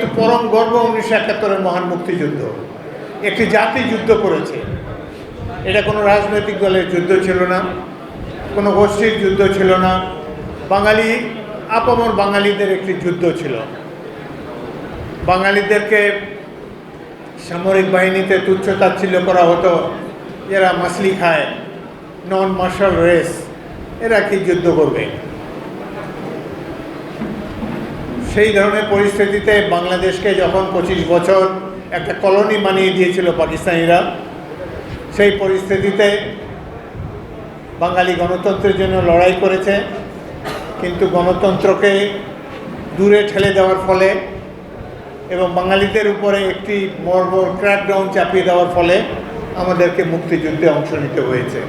কিন্তু পরম গর্ব 1971-এর মহান মুক্তিযুদ্ধ। একটি জাতি যুদ্ধ করেছে। এটা কোনো রাজনৈতিক দলের যুদ্ধ ছিল না, কোনো গোষ্ঠীর যুদ্ধ ছিল না, বাঙালি আপামর বাঙালিদের একটি যুদ্ধ ছিল। বাঙালিদেরকে সামরিক বাহিনীতে তুচ্ছ-তাচ্ছিল্য করা হতো, এরা মাছলি খায়, নন মার্শাল রেস, এরা কি যুদ্ধ করবে। সেই ধরনের পরিস্থিতিতে বাংলাদেশকে যখন 25 বছর একটা কলোনি বানিয়ে দিয়েছিল পাকিস্তানিরা, সেই পরিস্থিতিতে বাঙালি গণতন্ত্রের জন্য লড়াই করেছে, কিন্তু গণতন্ত্রকে দূরে ঠেলে দেওয়ার ফলে এবং বাঙালিদের উপরে একটি বর্বর ক্র্যাকডাউন চাপিয়ে দেওয়ার ফলে আমাদেরকে মুক্তিযুদ্ধে অংশ নিতে হয়েছে।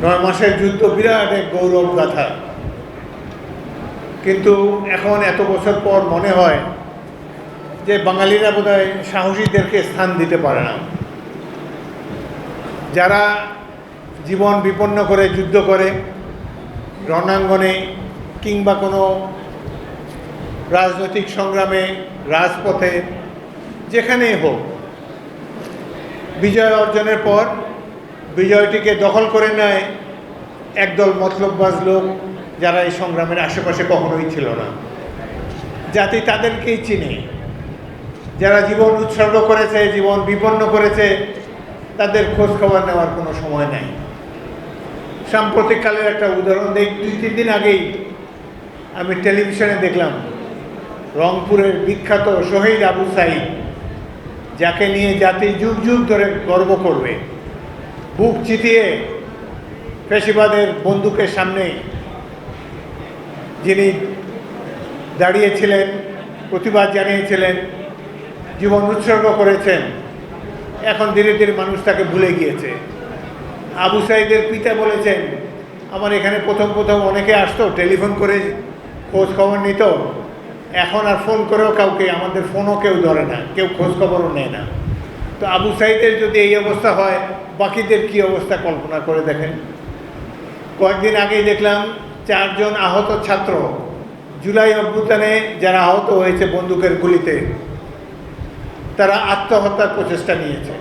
9 মাসের যুদ্ধ বিরাট এক গৌরব গাথা, কিন্তু এখন এত বছর পর মনে হয় যে বাঙালিরা বোধহয় সাহসীদেরকে স্থান দিতে পারে না। যারা জীবন বিপন্ন করে যুদ্ধ করে রণাঙ্গনে কিংবা কোনো রাজনৈতিক সংগ্রামে, রাজপথে, যেখানেই হোক, বিজয় অর্জনের পর বিজয়টিকে দখল করে নেয় একদল মতলববাজ লোক, যারা এই সংগ্রামের আশেপাশে কখনোই ছিল না। জাতি তাদেরকেই চিনে, যারা জীবন উৎসর্গ করেছে, জীবন বিপন্ন করেছে, তাদের খোঁজ খবর নেওয়ার কোনো সময় নেই। সাম্প্রতিককালের একটা উদাহরণ দিই। 2-3 দিন আগেই আমি টেলিভিশনে দেখলাম রংপুরের বিখ্যাত শহীদ আবু সাইদ, যাকে নিয়ে জাতি যুগ যুগ ধরে গর্ব করবে, বুক চিতিয়ে ফ্যাসিবাদের বন্দুকের সামনে যিনি দাঁড়িয়েছিলেন, প্রতিবাদ জানিয়েছিলেন, জীবন উৎসর্গ করেছেন, এখন ধীরে ধীরে মানুষ তাকে ভুলে গিয়েছে। আবু সাইদের পিতা বলেছেন, আমার এখানে প্রথম অনেকে আসতো, টেলিফোন করে খোঁজ খবর নিত, এখন আর ফোন করেও কাউকে, আমাদের ফোনও কেউ ধরে না, কেউ খোঁজ খবরও নেয় না। তো আবু সাইদের যদি এই অবস্থা হয়, বাকিদের কি অবস্থা কল্পনা করে দেখেন। কয়েকদিন আগেই দেখলাম 4 জন আহত ছাত্র, জুলাই অভ্যুত্থানে যারা আহত হয়েছে বন্দুকের গুলিতে, তারা আত্মহত্যার প্রচেষ্টা নিয়েছে।